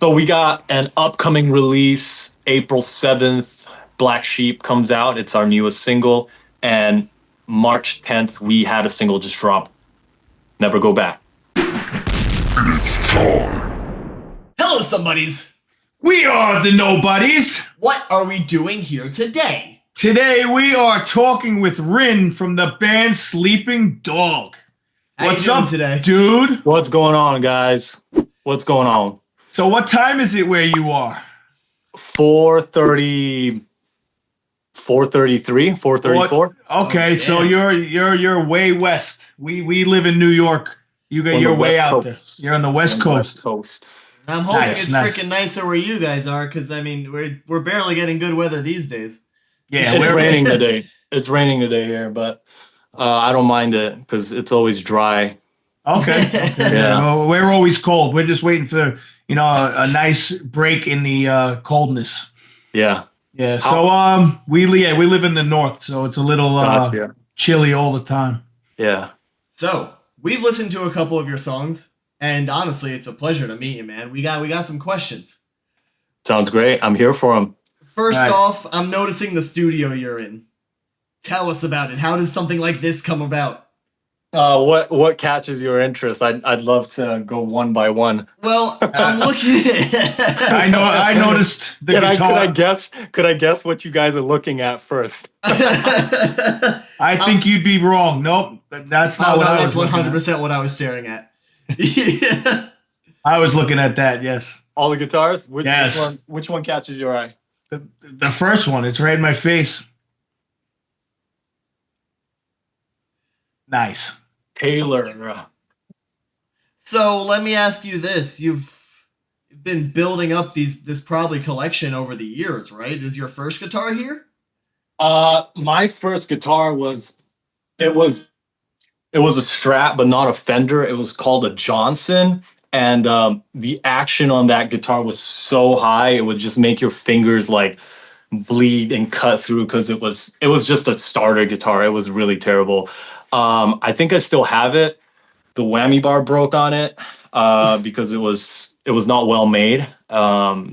So we got an upcoming release April 7th. Black Sheep comes out. It's our newest single. And March 10th, we had a single just drop. Never Go Back. Hello, somebodies. We are the Nobodies. What are we doing here today? Today we are talking with Rin from the band Sleeping Dog. How What's you doing up, today? dude? What's going on, guys? What's going on? So what time is it where you are? 4:30, 4:33, 4:34. Okay, so damn. you're way west. We live in New York. On the You're way West out Coast. there. You're on the West On the Coast. West Coast. I'm hoping Nice, it's nice. freaking nicer where you guys are, because I mean we're barely getting good weather these days. Yeah, It's we're raining today. It's raining today here, but I don't mind it because it's always dry. okay. Yeah. Well, we're always cold. We're just waiting for a nice break in the coldness. Yeah. Yeah. So we live in the north, so it's a little Gotcha. chilly all the time. Yeah. So we've listened to a couple of your songs, and honestly, it's a pleasure to meet you, man. We got some questions. Sounds great. I'm here for them. First Right. off, I'm noticing the studio you're in. Tell us about it. How does something like this come about? What catches your interest? I'd love to go one by one. Well, I'm looking. I noticed the Could guitar. I guess what you guys are looking at first? I think you'd be wrong. Nope, that's not Oh, what no, I that's was. 100% what I was staring at. I was looking at that. Yes, All the guitars? Yes. Which one catches your eye? the first one. It's right in my face. Nice. Taylor. So let me ask you this: You've been building up this probably collection over the years, right? Is your first guitar here? My first guitar it was it was a Strat, but not a Fender. It was called a Johnson, and the action on that guitar was so high it would just make your fingers like bleed and cut through because it was just a starter guitar. It was really terrible. I think I still have it. The whammy bar broke on it because it was not well made. Yeah,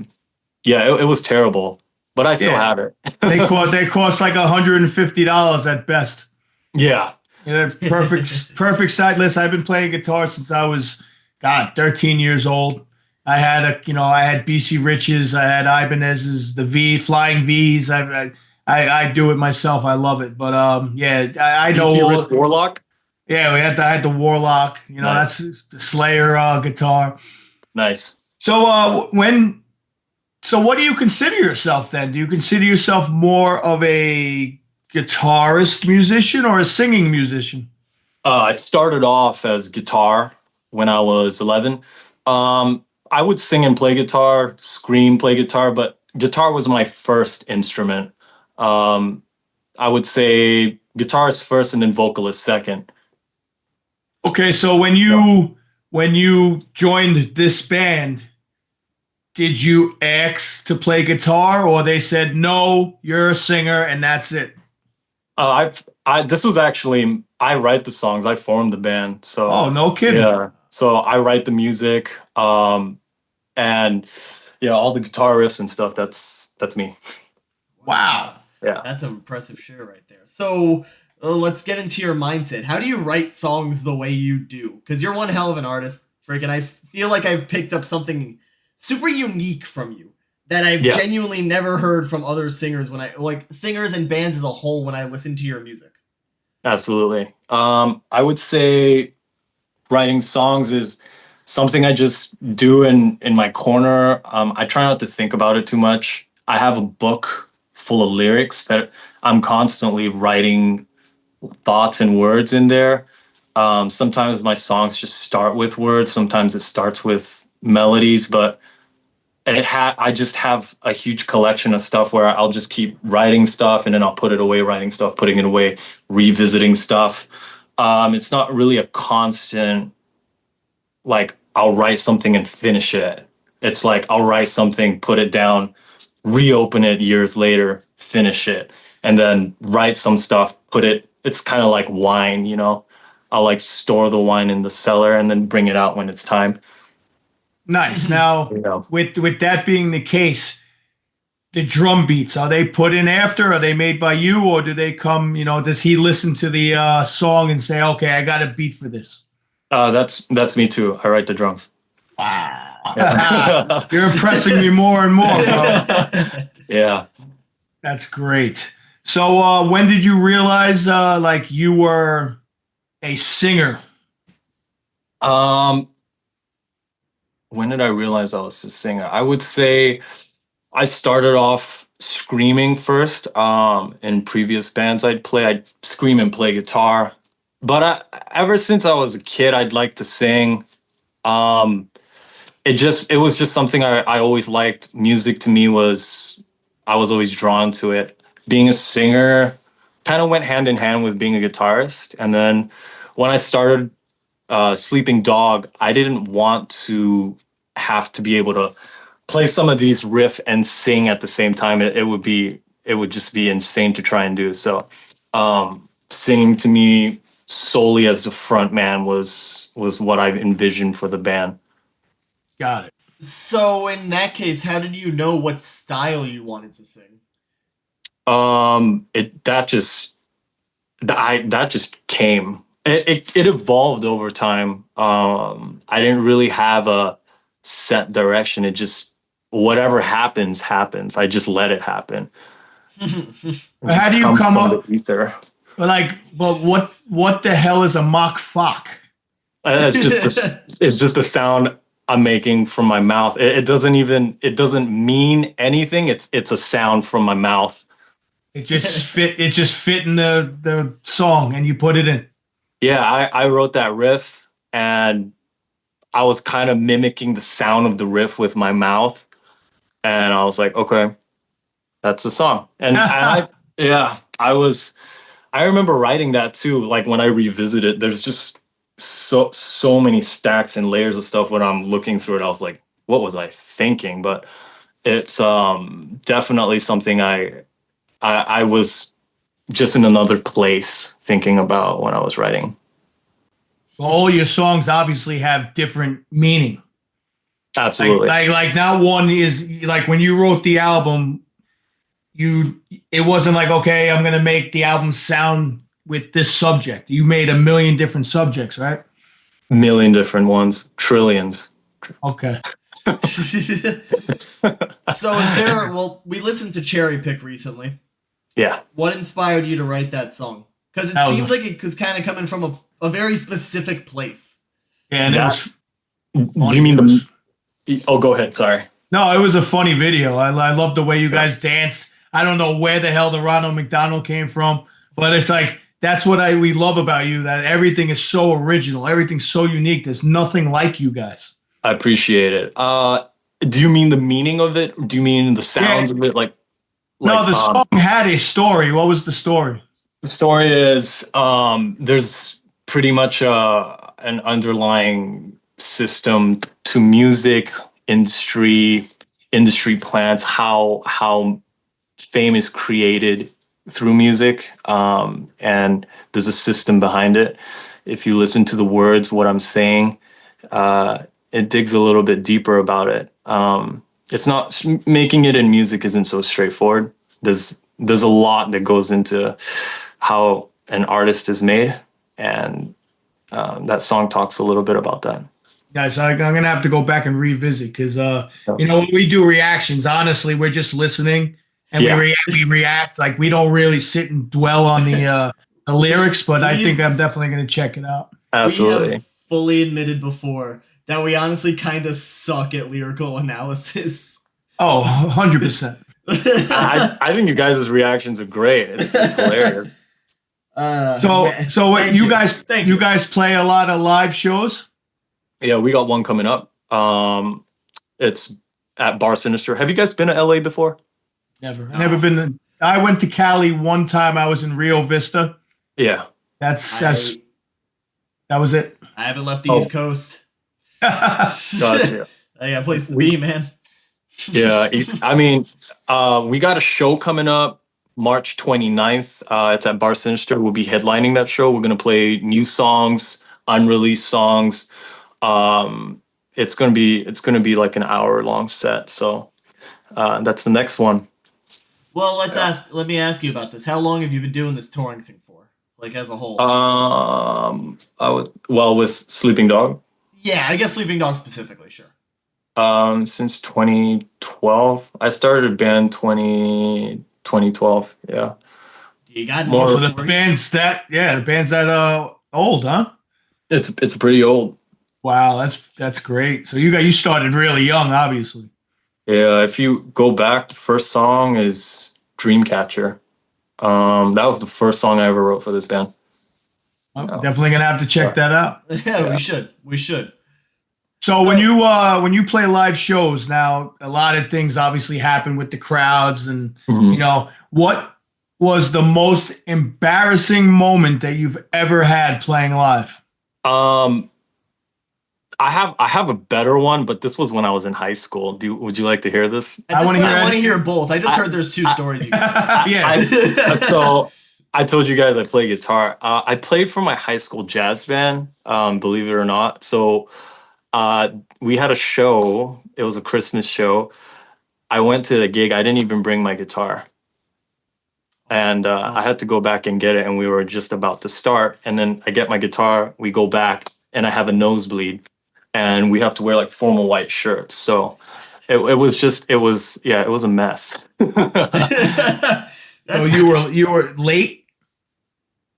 it was terrible, but I still Yeah. have it. They cost like $150 at best. Yeah, Yeah, perfect side list. I've been playing guitar since I was 13 years old. I had BC Riches, I had Ibanez's, the Flying V's. I do it myself. I love it. But yeah, I know. BC Rich Warlock. Yeah, I had the Warlock. Nice. That's the Slayer guitar. Nice. So so what do you consider yourself then? Do you consider yourself more of a guitarist musician or a singing musician? I started off as guitar when I was 11. I would sing and play guitar, scream, play guitar, but guitar was my first instrument. Um, I would say guitarist first and then vocalist second. Okay, so when you joined this band, did you ask to play guitar, or they said no, you're a singer and that's it? This was actually, I write the songs, I formed the band. So, Oh, no kidding. yeah. So I write the music, and yeah, all the guitar riffs and stuff, that's me. Wow. Yeah. That's an impressive share right there. So let's get into your mindset. How do you write songs the way you do? Because you're one hell of an artist. Freaking, I feel like I've picked up something super unique from you that I've Yeah. genuinely never heard from other singers singers and bands as a whole when I listen to your music. Absolutely. I would say writing songs is something I just do in my corner. I try not to think about it too much. I have a book full of lyrics that I'm constantly writing thoughts and words in there. Sometimes my songs just start with words. Sometimes it starts with melodies, but I just have a huge collection of stuff where I'll just keep writing stuff and then I'll put it away, writing stuff, putting it away, revisiting stuff. It's not really a constant, like I'll write something and finish it. It's like I'll write something, put it down, reopen it years later, finish it, and then write some stuff, it's kind of like wine. I'll like store the wine in the cellar and then bring it out when it's time. Nice. Now, You know. with that being the case, the drum beats, are they put in after? Are they made by you, or do they come? Does he listen to the song and say, "Okay, I got a beat for this"? That's me too. I write the drums. Wow, Yeah. you're impressing me more and more, bro. Yeah. That's great. So, when did you realize like you were a singer? Um, when did I realize I was a singer? I would say I started off screaming first. In previous bands I'd scream and play guitar. But ever since I was a kid, I'd like to sing. Um, it was just something I always liked. Music to me was I was always drawn to it. Being a singer kind of went hand in hand with being a guitarist. And then when I started Sleeping Dog, I didn't want to have to be able to play some of these riff and sing at the same time. It would just be insane to try and do. So singing to me solely as the front man was what I envisioned for the band. Got it. So in that case, how did you know what style you wanted to sing? It that just came. It evolved over time. I didn't really have a set direction. It just whatever happens happens. I just let it happen. It How just do you comes come from the up? ether. But what the hell is a mock fuck? It's just the sound I'm making from my mouth. It doesn't mean anything. It's a sound from my mouth. It just fit in the song, and you put it in. Yeah, I wrote that riff and I was kind of mimicking the sound of the riff with my mouth. And I was like, okay, that's the song. Yeah, I remember writing that too. Like when I revisit it, there's just so many stacks and layers of stuff when I'm looking through it. I was like, what was I thinking? But it's definitely something I was just in another place thinking about when I was writing. All your songs obviously have different meaning. Absolutely. Like now one is like when you wrote the album, it wasn't like, okay, I'm gonna make the album sound with this subject. You made a million different subjects, right? Million different ones, trillions. Okay. So is there, well, we listened to Cherry Pick recently. Yeah. What inspired you to write that song? Because it That was seems like it was kind of coming from a very specific place. And it was Do funny. you mean oh, go ahead. Sorry. No, it was a funny video. I love the way you guys danced. I don't know where the hell the Ronald McDonald came from, but it's like that's what we love about you, that everything is so original, everything's so unique. There's nothing like you guys. I appreciate it. Do you mean the meaning of it? Or do you mean the Yeah. sounds of it? No, the song had a story. What was the story? The story is there's pretty much an underlying system to music industry plans, how fame is created through music, and there's a system behind it. If you listen to the words, what I'm saying, it digs a little bit deeper about it. It's not making it in music isn't so straightforward. There's a lot that goes into how an artist is made, and that song talks a little bit about that. Guys, I'm gonna have to go back and revisit because when we do reactions, honestly, we're just listening and Yeah. we react like we don't really sit and dwell on the lyrics. But I think I'm definitely gonna check it out. We Absolutely. have fully admitted before that we honestly kind of suck at lyrical analysis. Oh, 100%. I think you guys' reactions are great. It's hilarious. So what, you guys play a lot of live shows? Yeah, we got one coming up. It's at Bar Sinister. Have you guys been to LA before? Never. No. Never been. I went to Cali one time. I was in Rio Vista. Yeah. That was it. I haven't left the Oh. East Coast. Gotcha. I got places to be, man. Yeah. We got a show coming up March 29th. It's at Bar Sinister. We'll be headlining that show. We're going to play new songs, unreleased songs. it's gonna be like an hour long set. So that's the next one. Well, Yeah. let me ask you about this. How long have you been doing this touring thing for? Like as a whole? I would well with Sleeping Dog. Yeah, I guess Sleeping Dog specifically, sure. Since 2012. I started a band 2012. Yeah. Do you got any Oh, More so the stories? band's that yeah, the band's that old, huh? it's pretty old. Wow, that's great. So you started really young, obviously. Yeah, if you go back, the first song is Dreamcatcher. That was the first song I ever wrote for this band. I'm Yeah. definitely gonna have to check that out. Yeah, we Yeah. should. We should. So So, when you play live shows now, a lot of things obviously happen with the crowds, and Mhm. what was the most embarrassing moment that you've ever had playing live? Um, I have a better one, but this was when I was in high school. Would you like to hear this? at I this want to point, hear I want to hear anything. both. I just I heard there's two I stories you could tell. Yeah. so I told you guys I play guitar. I played for my high school jazz band, believe it or not. So uh, we had a show. It was a Christmas show. I went to the gig. I didn't even bring my guitar, Oh and I no. had to go back and get it. And we were just about to start. And then I get my guitar. We go back, and I have a nosebleed, and we have to wear like formal white shirts. So it was just it was a mess. So That's you were late.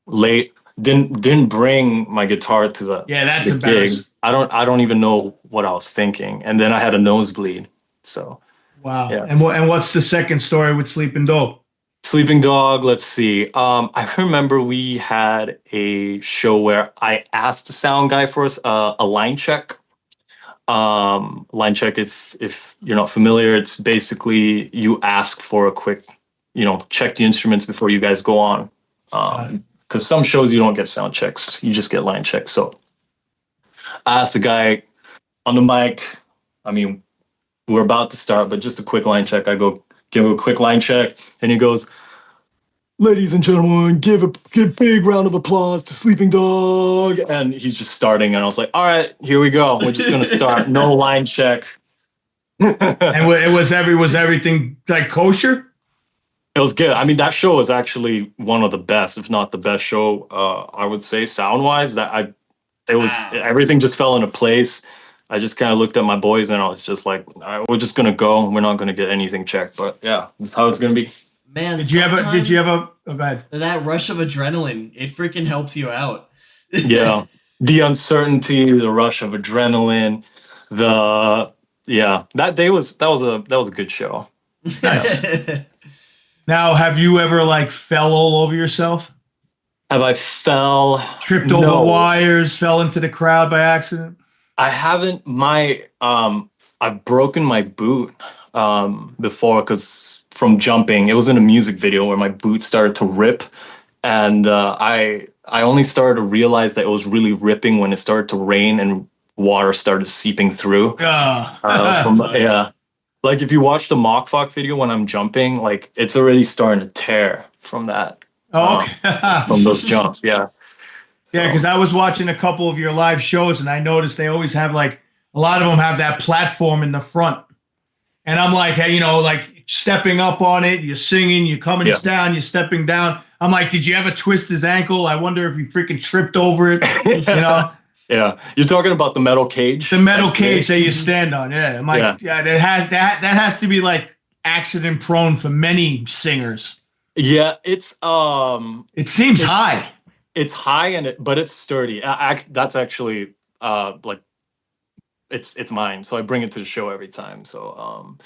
Late, didn't bring my guitar to Yeah, that's the gig. embarrassing. I don't even know what I was thinking, and then I had a nosebleed. So Wow. yeah. And what's the second story with Sleeping Dope? Sleeping Dog, let's see. I remember we had a show where I asked the sound guy for us a line check. Line check, if you're not familiar, it's basically you ask for a quick, check the instruments before you guys go on. Got it. Because some shows you don't get sound checks, you just get line checks. So I asked the guy on the mic. I mean, we're about to start, but just a quick line check. I go give him a quick line check, and he goes, "Ladies and gentlemen, give big round of applause to Sleeping Dog." And he's just starting, and I was like, "All right, here we go. We're just gonna start. No line check." And It was everything like kosher? was good. I mean, that show was actually one of the best, if not the best show. I would say sound wise, it was wow. everything just fell into place. I just kind of looked at my boys, and I was just like, "All right, we're just gonna go. We're not gonna get anything checked." But yeah, this is how it's gonna be. Man, Did you sometimes ever oh, go ahead. that rush of adrenaline, it freaking helps you out. Yeah, the uncertainty, the rush of adrenaline, the yeah. That was a good show. Yeah. Nice. Now, have you ever like fell all over yourself? Have I fell? Tripped over No, wires, fell into the crowd by accident? I haven't. I've broken my boot before because from jumping. It was in a music video where my boot started to rip, and I only started to realize that it was really ripping when it started to rain and water started seeping through. That From sucks. yeah, like if you watch the mock fuck video when I'm jumping, like it's already starting to tear from that, Oh, um, okay. from those jumps. Yeah. Yeah, because So I was watching a couple of your live shows and I noticed they always have like a lot of them have that platform in the front. And I'm like, hey, like stepping up on it, you're singing, you're coming yeah. down, you're stepping down. I'm like, did you ever twist his ankle? I wonder if he freaking tripped over it. You know, Yeah. You're talking about the metal cage the metal at the cage gate? that you stand on. Yeah, I'm like, Yeah. yeah, that has to be like accident prone for many singers. Yeah. It seems It, high. it's high but it's sturdy. That's actually like it's mine. So I bring it to the show every time. So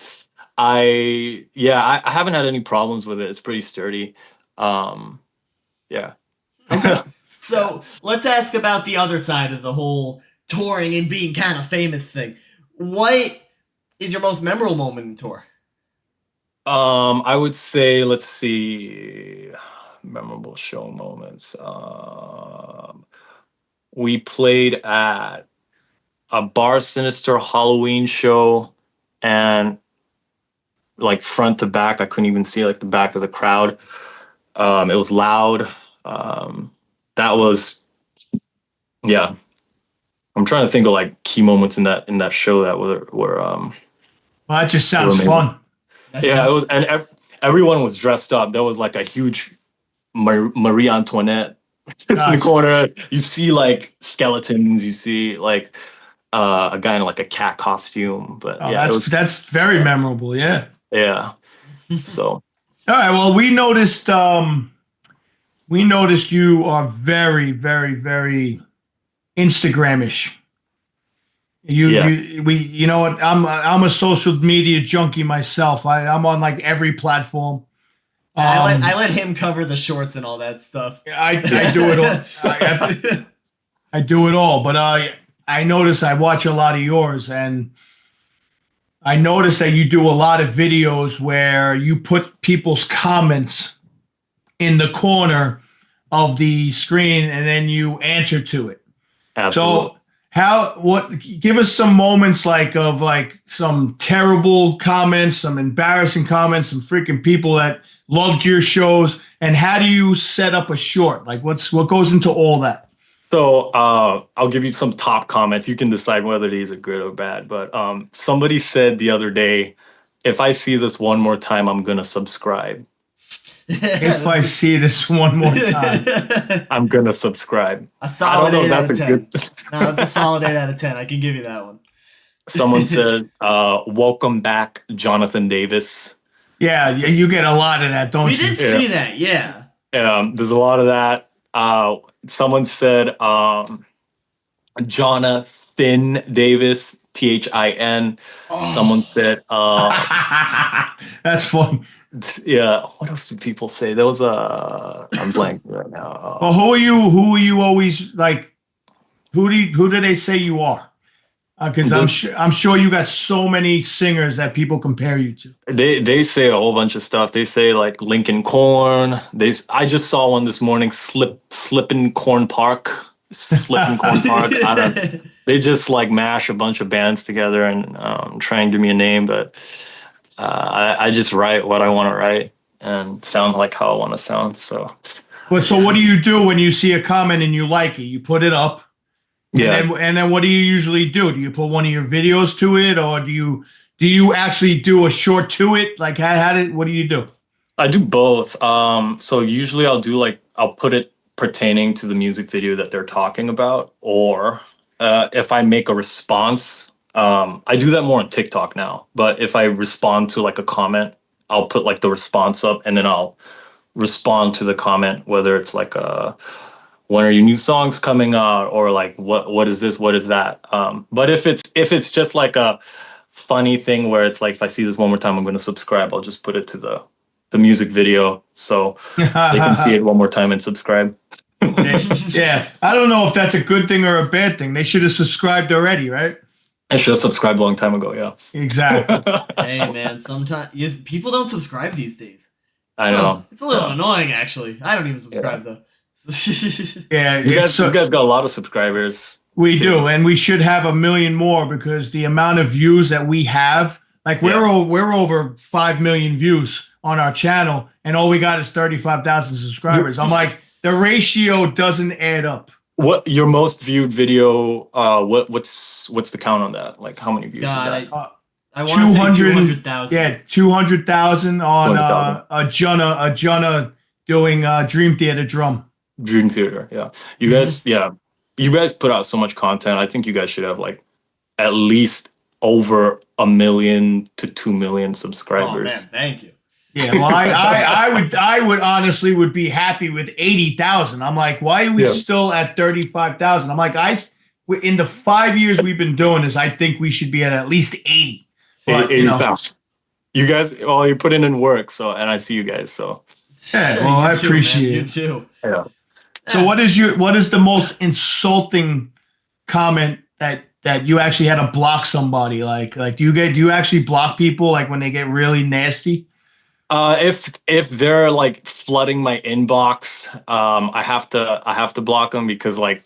I haven't had any problems with it. It's pretty sturdy. Um, yeah. Okay. Yeah. So let's ask about the other side of the whole touring and being kind of famous thing. What is your most memorable moment in tour? I would say, let's see, memorable show moments. We played at a Bar Sinister Halloween show, and like front to back, I couldn't even see like the back of the crowd. It was loud. That was, yeah. I'm trying to think of like key moments in that show that Well, that just were sounds amazing. fun. Yeah, it was, That's and everyone was dressed up. There was like a huge Marie Antoinette in the Gosh. corner. You see like skeletons. You see like a guy in like a cat costume. But Oh, yeah, it was that's very memorable. Yeah. yeah. So All right. Well, we noticed you are very, very, very Instagramish. yes. You know what? I'm a social media junkie myself. I'm on like every platform. I Um, let him cover the shorts and all that stuff. I do it all. I do it all. But I notice I watch a lot of yours, and I notice that you do a lot of videos where you put people's comments in the corner of the screen, and then you answer to it. Absolutely. So give us some moments like of like some terrible comments, some embarrassing comments, some freaking people that loved your shows, and how do you set up a short? Like what goes into all that? So I'll give you some top comments. You can decide whether these are good or bad. But somebody said the other day, if I see this one more time, I'm gonna subscribe. If I see this one more time. I'm gonna subscribe. A I don't solid know if 8 out that's of a good. 10. No, that's a solid 8 out of 10. I can give you that one. Someone said, "Welcome back, Jonathan Davis." Yeah, you get a lot of that, We don't you? did Yeah, see that, yeah. there's a lot of that. Someone said, Jonathan Davis, Thin. Someone Oh, said, That's fun. yeah. What else do people say? There was a. I'm blanking right Well, now. who are you? Who are you always like? Who do they say you are? Because The, I'm sure you got so many singers that people compare you to. they say a whole bunch of stuff. They say like Lincoln Corn. I just saw one this morning. Slippin' Corn Park. Slippin' Corn Park. I don't. They just like mash a bunch of bands together and try and give me a name, but I just write what I want to write and sound like how I want to sound. So But so what yeah. do you do when you see a comment and you like it? You put it up, yeah, and then what do you usually do? Do you put one of your videos to it, or do you actually do a short to it? Like what do you do? I do both. So usually I'll put it pertaining to the music video that they're talking about, or if I make a response, I do that more on TikTok now. But if I respond to like a comment, I'll put like the response up, and then I'll respond to the comment, whether it's like when are your new songs coming out, or like what is this, what is that. But if it's just like a funny thing where it's like if I see this one more time, I'm going to subscribe. I'll just put it to the music video so they can see it one more time and subscribe. Yeah, I don't know if that's a good thing or a bad thing. They should have subscribed already, right? I should have subscribed a long time ago. Exactly. Yeah, Hey man, sometimes people don't subscribe these days. I know. It's a little Yeah. annoying actually. I don't even Yeah. subscribe though. Yeah, You it's guys, you so guys got a lot of subscribers we too. do, and we should have a million more because the amount of views that we have, like Yeah. we're over 5 million views on our channel, and all we got is 35,000 You, subscribers. I'm like, the ratio doesn't add up. what your most viewed video? What's the count on that? Like how many views is God, that? I want to Two say hundred, 200,000. yeah, 200,000 on 200,000. a Junna doing Dream Theater drum. Dream Theater. Yeah. Mhm. You guys put out so much content. I think you guys should have like at least over 1 million to 2 million Oh man, subscribers. thank you. Yeah, well, I would honestly would be happy with 80,000. I'm like, why are we Yeah. still at 35,000? I'm like, in the 5 years we've been doing this, I think we should be at least 80. But 80,000. You guys, well, you put in work, so and I see you guys, so yeah, well, You I too, man. appreciate You it. too. yeah. So, Eh, what is the most insulting comment that you actually had to block somebody? Like do you actually block people like when they get really nasty? If they're like flooding my inbox, I have to block them because like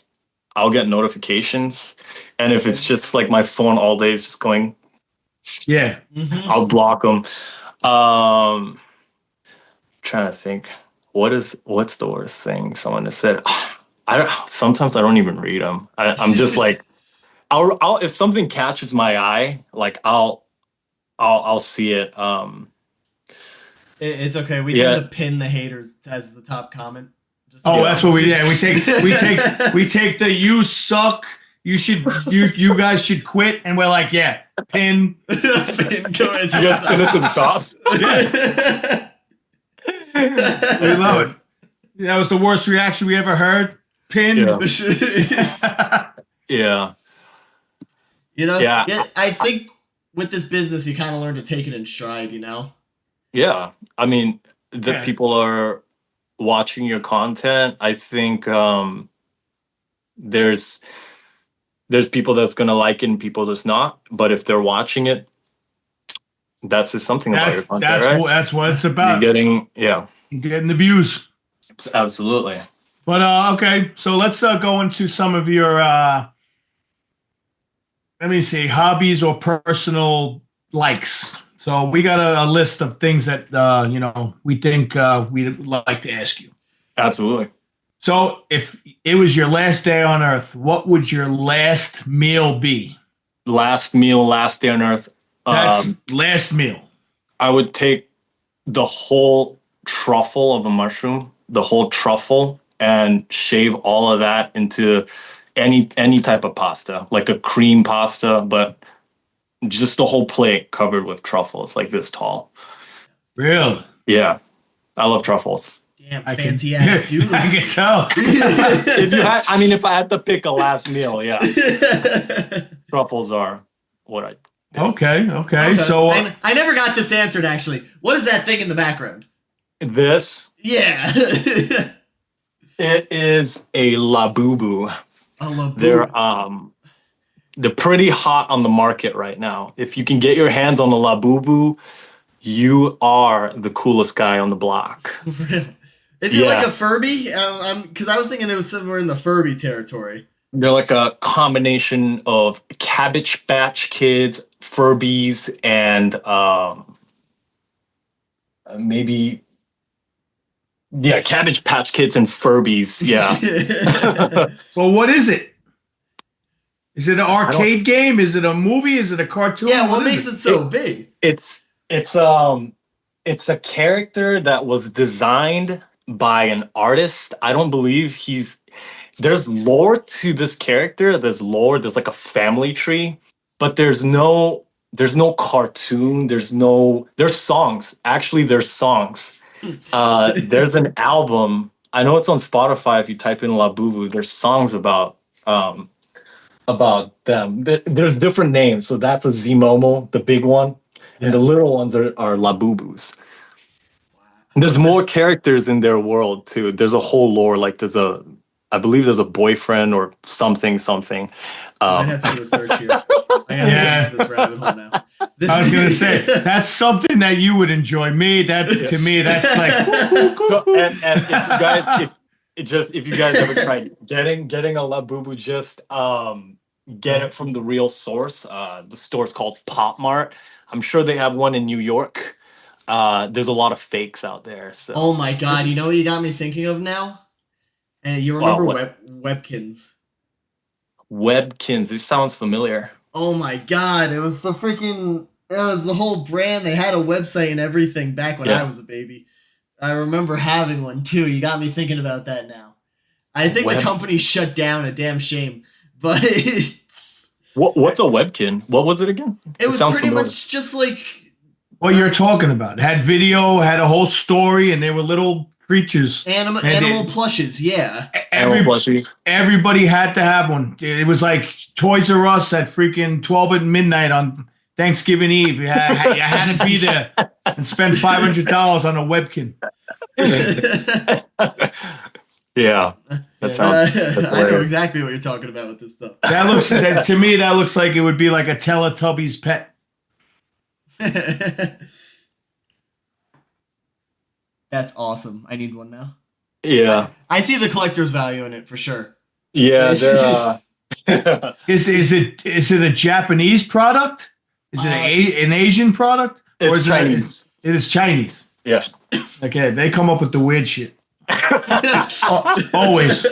I'll get notifications, and if it's just like my phone all day is just going, Yeah. I'll mhm. block them. Um, trying to think, what's the worst thing someone has said? I don't. Sometimes I don't even read them. I'm just like I'll if something catches my eye, like I'll see it. It's okay. We tend Yeah, to pin the haters as the top comment. Just so Oh, you yeah, that's know. what we yeah we take the you suck. You guys should quit, and we're like, yeah, pin. Pin going to you guys pin it to the top. the We love it. That was the worst reaction we ever heard. Pinned. Yeah. Yeah, You know, yeah, yeah, I think with this business, you kind of learn to take it in stride, you know? yeah. I mean, the Yeah. people are watching your content. I think there's people that's gonna like it and people that's not. But if they're watching it, that's just something about your content, right? That's what it's You're about. getting, yeah, You're getting the views. absolutely. But okay, so let's go into some of your let me see, hobbies or personal likes. So we got a list of things that we think we'd like to ask you. Absolutely. So if it was your last day on Earth, what would your last meal be? Last meal, last day on Earth. That's last meal. I would take the whole truffle of a mushroom, the whole truffle, and shave all of that into any type of pasta, like a cream pasta, but just the whole plate covered with truffles, like this tall. Really? Yeah, I love truffles. Damn, I can, fancy ass dude. I can tell. If I had to pick a last meal, yeah, truffles are what I. Okay. Okay. So I never got this answered, actually. What is that thing in the background? This, Yeah. it is a labubu. A labu. They're pretty hot on the market right now. If you can get your hands on a labubu, you are the coolest guy on the block. Really? Is it Yeah. like a Furby? Because I was thinking it was somewhere in the Furby territory. They're like a combination of Cabbage Patch Kids, Furbies, and maybe Cabbage Patch Kids and Furbies. Yeah. well, what is it? Is it an arcade game? Is it a movie? Is it a cartoon? Yeah, what makes it so big? It's a character that was designed by an artist. I don't believe there's lore to this character. There's lore, there's like a family tree, but there's no cartoon, there's songs. Actually, there's songs. There's an album. I know it's on Spotify if you type in Labubu. There's songs about them. There's different names. So that's a Zmomo, the big one. And the little ones are Labubus. And there's more characters in their world too. There's a whole lore. Like I believe there's a boyfriend or something. I have to do a search here. I gotta get into this rabbit hole now. I was gonna say that's something that you would enjoy. To me, that's like. And if you guys ever tried getting a Labubu, just get it from the real source. The store's called Pop Mart. I'm sure they have one in New York. There's a lot of fakes out there. So. Oh my god! You know what you got me thinking of now? And you remember Webkins? Webkins. This sounds familiar. Oh my god! It was the whole brand. They had a website and everything back when I was a baby. I remember having one too. You got me thinking about that now. I think the company shut down. A damn shame. But what's a Webkin? What was it again? It was pretty much just like what you're talking about. It had video, had a whole story, and they were little creatures. Animal plushes, yeah. Animal plushies. Everybody had to have one. It was like Toys R Us at freaking 12 at midnight on Thanksgiving Eve. You had to be there and spend $500 on a Webkin. Yeah. That sounds I know exactly what you're talking about with this stuff. To me, that looks like it would be like a Teletubbies pet. That's awesome. I need one now. Yeah. I see the collector's value in it for sure. Yeah, Is it a Japanese product? Is it an Asian product? It's Chinese. It is Chinese. Yeah. Okay, they come up with the weird shit. Always.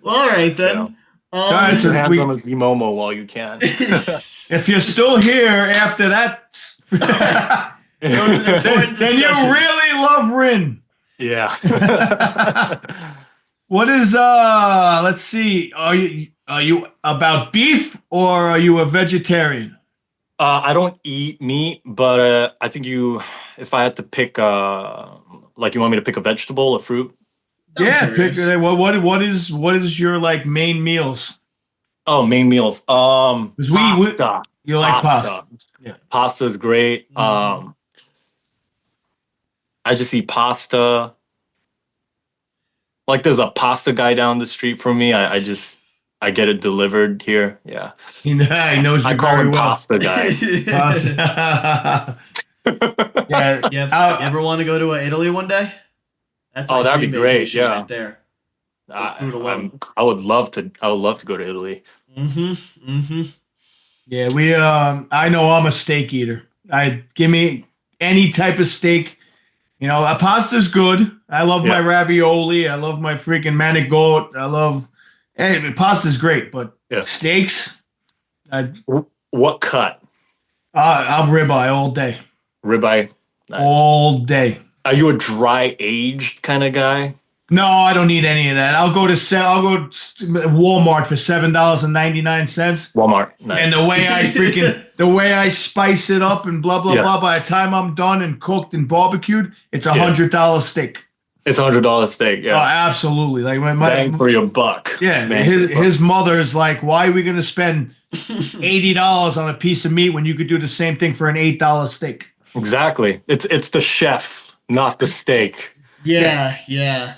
Well, all right Yeah. then. All right, Get your so hands we on the Z-Momo while you can. if you're still here after that, It was an important then you discussion. really love Rin. Yeah. What is let's see. Are you about beef or are you a vegetarian? I don't eat meat, but I think if I had to pick, like, you want me to pick a vegetable, a fruit? I'm Yeah, pick curious. what is your like main meals? Oh, main meals. Because we Pasta. you like pasta. Pasta. Yeah. Pasta is great. Mhm. I just eat pasta. Like, there's a pasta guy down the street from me. I get it delivered here. Yeah. He knows I you call very him well. pasta guy. Pasta. Yeah. You ever want to go to Italy one day? That's my Oh, that'd be dream great. vacation Yeah. right there. For food alone. I would love to. I would love to go to Italy. Mm-hmm. Mm-hmm. Yeah, I know I'm a steak eater. I give me any type of steak. Pasta's good. I love my Yeah. ravioli. I love my freaking manigot. Pasta's great, but Yeah. steaks, I, What cut? I'm ribeye all day, Ribeye. Nice. all day. Are you a dry aged kind of guy? No, I don't need any of that. I'll go to Walmart for $7.99. Walmart. Nice. And the way I spice it up and blah blah Yeah. blah. By the time I'm done and cooked and barbecued, it's a Yeah. $100 steak. It's $100 steak. Oh, Yeah. absolutely. Like Bang for your buck. yeah, Bang for your buck. his mother's like, why are we gonna spend $80 on a piece of meat when you could do the same thing for an $8 steak? Exactly. It's the chef, not the steak. Yeah.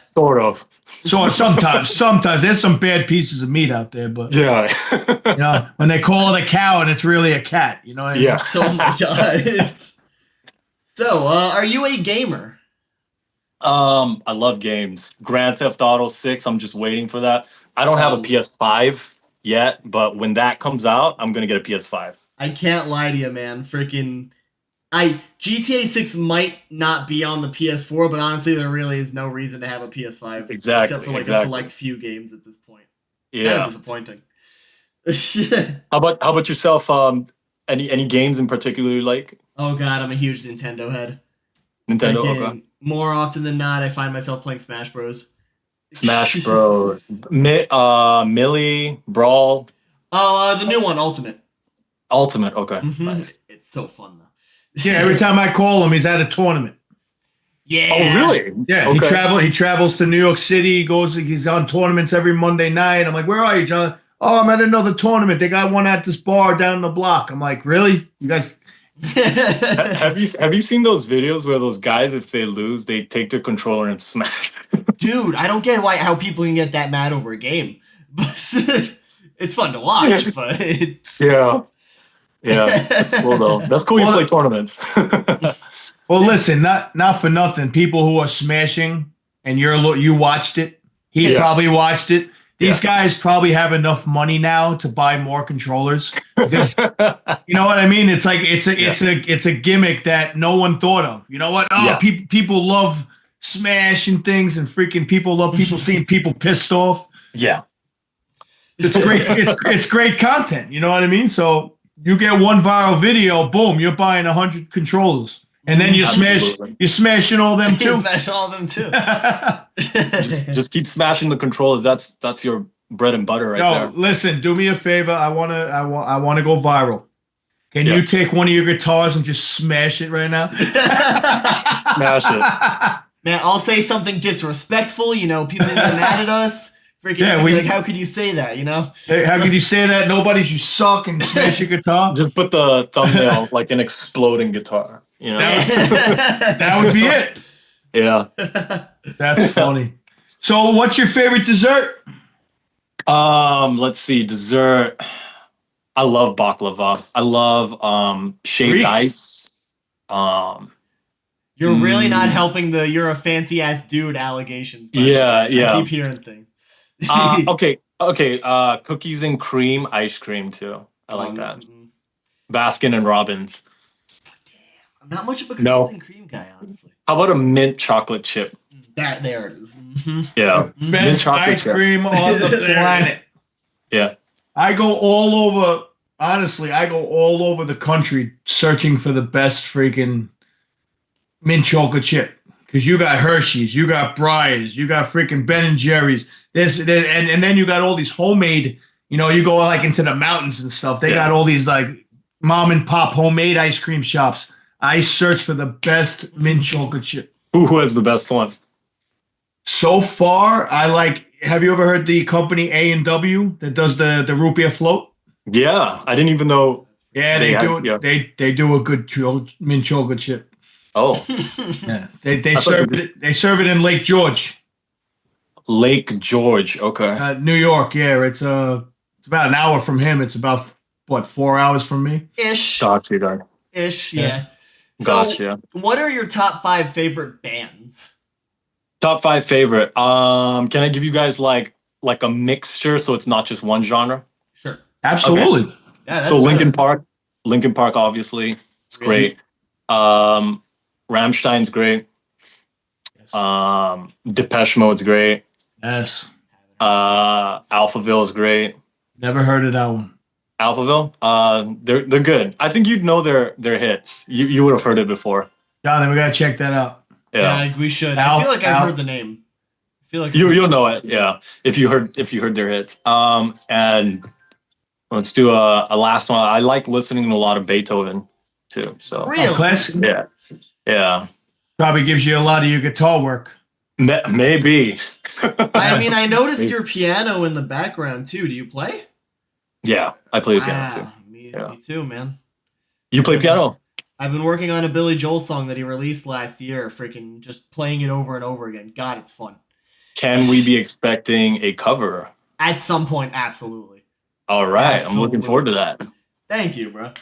Sort of. So sometimes there's some bad pieces of meat out there, but Yeah. when they call it a cow and it's really a cat, you know what I mean? Yeah. Oh my god. So, are you a gamer? I love games. Grand Theft Auto 6, I'm just waiting for that. I don't have a Oh. PS5 yet, but when that comes out, I'm gonna get a PS5. I can't lie to you, man. Freaking GTA 6 might not be on the PS4, but honestly, there really is no reason to have a PS5 Exactly, except for like a exactly. select few games at this point. Kind Yeah. of disappointing. How about yourself? Any games in particular you like? Oh god, I'm a huge Nintendo head. Nintendo. Freaking Okay. more often than not, I find myself playing Smash Bros. Smash Bros. Millie Brawl The new one, Ultimate. Ultimate. Okay. Mhm. Nice. It's so fun though. Yeah, every time I call him, he's at a tournament. Yeah. Oh really? Yeah, Okay. he travels to New York City, he's on tournaments every Monday night. I'm like, where are you, John? Oh, I'm at another tournament. They got one at this bar down the block. I'm like, really? You guys Have you seen those videos where those guys, if they lose, they take their controller and smash? Dude, I don't get how people can get that mad over a game. But it's fun to watch, but it's Yeah. Yeah. That's cool though. That's cool. You Well, play tournaments. Well, listen, not for nothing. People who are smashing and you watched it. He Yeah. probably watched it. These Yeah. guys probably have enough money now to buy more controllers because you know what I mean. It's like it's a gimmick that no one thought of. You know what? Oh, Yeah. people love smashing things and freaking people love people seeing people pissed off. Yeah. It's great. It's great content. You know what I mean? So you get one viral video, boom, you're buying 100 controllers. And then Absolutely. you're smashing all them you too. smash all of them too. Just keep smashing the controllers. That's your bread and butter right No, there. listen, do me a favor. I wanna go viral. Can Yeah. you take one of your guitars and just smash it right now? Smash it. Man, I'll say something disrespectful, people get mad at us. Freaking Yeah, like, how could you say that, Hey, how could you say that? Nobody's you suck and smash your guitar. Just put the thumbnail like an exploding guitar. That would be it. Yeah. That's funny. So, what's your favorite dessert? Let's see. Dessert. I love baklava. I love shaved Greek. ice. You're really not helping you're a fancy ass dude allegations. by the Yeah, way. yeah. I keep hearing things. Okay. Cookies and cream ice cream too. I like that. mm, Baskin and Robbins. I'm not much of a cookies No. and cream guy, honestly. How about a mint chocolate chip? That there it is. Mhm. Yeah. Mhm. Best chocolate ice chip. cream on the planet. Yeah. I go all over. Honestly, I go all over the country searching for the best freaking mint chocolate chip. Because you got Hershey's, you got Breyers, you got freaking Ben and Jerry's. And then you got all these homemade. You go like into the mountains and stuff. They got all these like mom and pop homemade ice cream shops. I search for the best mint chocolate chip. Who has the best one? So far, I like. Have you ever heard the company A&W that does the root beer float? Yeah. I didn't even know Yeah, they they had. do it. Yeah. They do a good mint chocolate chip. Oh, Yeah, they I thought serve it. They serve it in Lake George, Lake George. Okay. New York. Yeah, it's about an hour from him. It's about what 4 hours from me. Ish. Gotcha. Gotcha. Ish, Yeah. yeah. So, Gotcha. what are your top 5 favorite bands? Top 5 favorite. Can I give you guys like a mixture so it's not just one genre? Sure. Absolutely. Yeah, that's So Linkin better. Park, obviously, it's Really? great. Rammstein's great. Depeche Mode's great. Yes. Alphaville is great. Never heard of that one. Alphaville, they're good. I think you'd know their hits. You would have heard it before. Jonathan, we gotta check that out. Yeah, Yeah, we should. I feel like I've Al- heard the name. I feel like you'll know it. Yeah, if you heard their hits. And let's do a last one. I like listening to a lot of Beethoven too. So Really? Classic. yeah, yeah, Probably gives you a lot of your guitar work. maybe. I mean, I noticed your piano in the background too. Do you play? Yeah, I play the piano too. Wow, me Yeah. too, man. You play piano? I've been working on a Billy Joel song that he released last year, freaking just playing it over and over again. God, it's fun. Can we be expecting a cover? At some point, absolutely. All right, I'm Absolutely. looking forward to that. Thank you, bro. Bon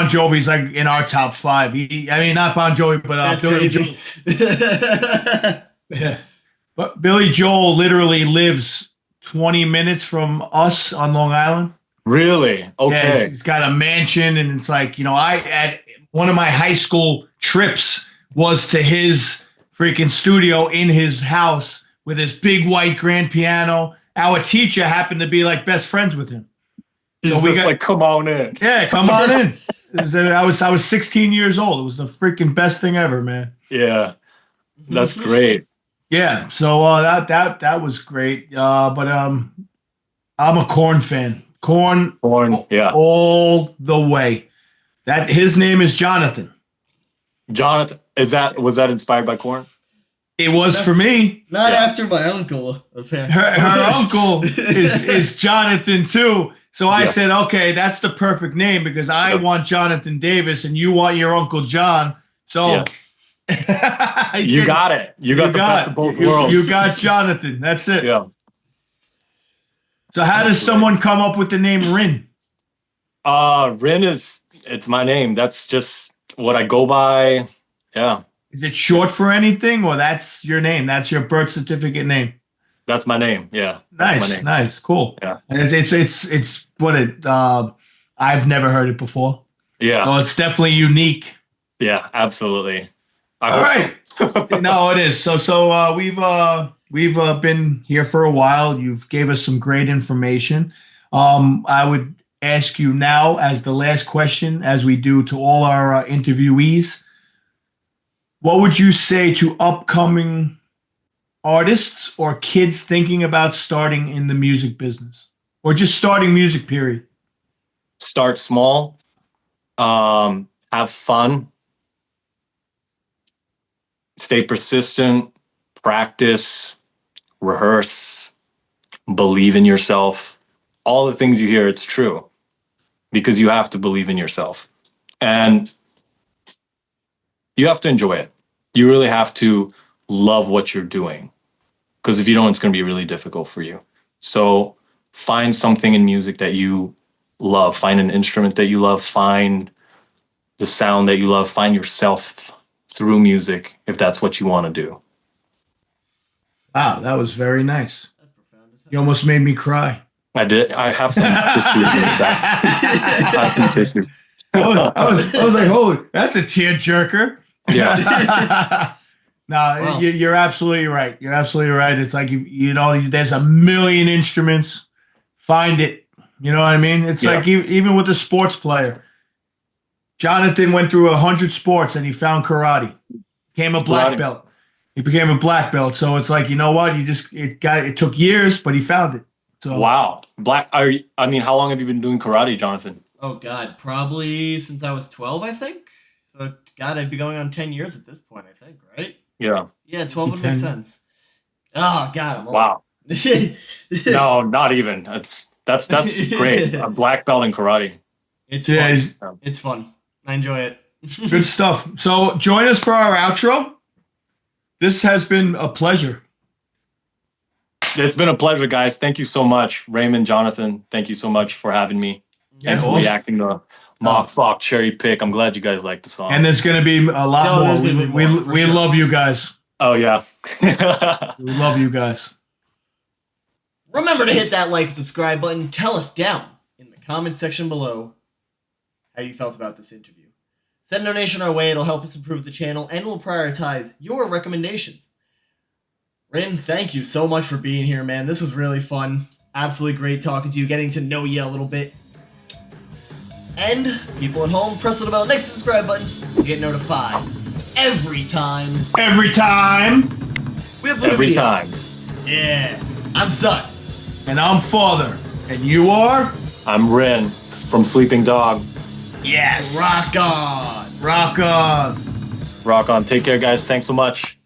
Jovi's like in our top 5. I mean, not Bon Jovi, but That's Billy crazy. Joel. Yeah. But Billy Joel literally lives 20 minutes from us on Long Island. Really? Yeah, Okay. he's got a mansion, and it's like, I at one of my high school trips was to his freaking studio in his house with his big white grand piano. Our teacher happened to be like best friends with him. He's So we just got- like, come on in. Yeah, come on in. I was 16 years old. It was the freaking best thing ever, man. Yeah, that's great. Yeah, so that was great. But I'm a Corn fan. Corn Born, yeah. all the way. That his name is Jonathan. Jonathan, was that inspired by Corn? It was for me. Not Yeah. after my uncle, apparently. Her uncle is Jonathan too. So I Yeah. said, okay, that's the perfect name because I Yep. want Jonathan Davis and you want your Uncle John. So You got it. You got the best of both worlds. You got Jonathan. That's it. Yeah. So how does someone come up with the name Rin? Rin it's my name. That's just what I go by. Yeah, Is it short for anything, or that's your name? That's your birth certificate name. that's my name. Yeah. That's my Nice, name. nice, cool. Yeah. And it's what it. I've never heard it before. Yeah. So it's definitely unique. Yeah, absolutely. I All hope right. so. No, it is. So we've been here for a while. You've gave us some great information. I would ask you now as the last question, as we do to all our interviewees, what would you say to upcoming artists or kids thinking about starting in the music business or just starting music, period? Start small. Have fun. Stay persistent. Practice. Rehearse. Believe in yourself. All the things you hear, it's true. Because you have to believe in yourself. And you have to enjoy it. You really have to love what you're doing. Because if you don't, it's going to be really difficult for you. So find something in music that you love. Find an instrument that you love. Find the sound that you love. Find yourself through music if that's what you want to do. Wow, that was very nice. That's profound as hell. You almost made me cry. I did. I have some tissues in the back. I have some tissues. I was like, holy, that's a tear jerker. Yeah. No, Wow. you're absolutely right. You're absolutely right. It's like there's a million instruments. Find it. You know what I mean? It's Yeah. like even with a sports player. Jonathan went through 100 sports and he found karate. Became a black Karate. belt. He became a black belt. So it's like, you know what? It took years, but he found it. So Wow. I mean, how long have you been doing karate, Jonathan? Oh God, probably since I was 12, I think. So God, I'd be going on 10 years at this point, I think, right? Yeah. Yeah, 12 would make 10. sense. Oh God, I'm old. Wow. No, not even. That's great. A black belt in karate. It's yeah, fun. he's- It's fun. I enjoy it. good stuff. So join us for our outro. This has been a pleasure. It's been a pleasure, guys. Thank you so much, Raymond, Jonathan. Thank you so much for having me and for awesome. reacting to Mock Fock Cherry Pick. I'm glad you guys like the song. And there's going to be a lot No, there's more. gonna be more, for We sure. love you guys. Oh yeah. We love you guys. Remember to hit that like and subscribe button. Tell us down in the comment section below how you felt about this interview. Send a donation our way. It'll help us improve the channel and we'll prioritize your recommendations. Rin, thank you so much for being here, man. This was really fun. Absolutely great talking to you, getting to know you a little bit. And people at home, press the bell next to the subscribe button to get notified every time Every time. we upload a Every video. time. Yeah. I'm Son. And I'm Father. And you are? I'm Rin from Sleeping Dog. Yes. Rock on. Rock on. Rock on. Take care, guys. Thanks so much.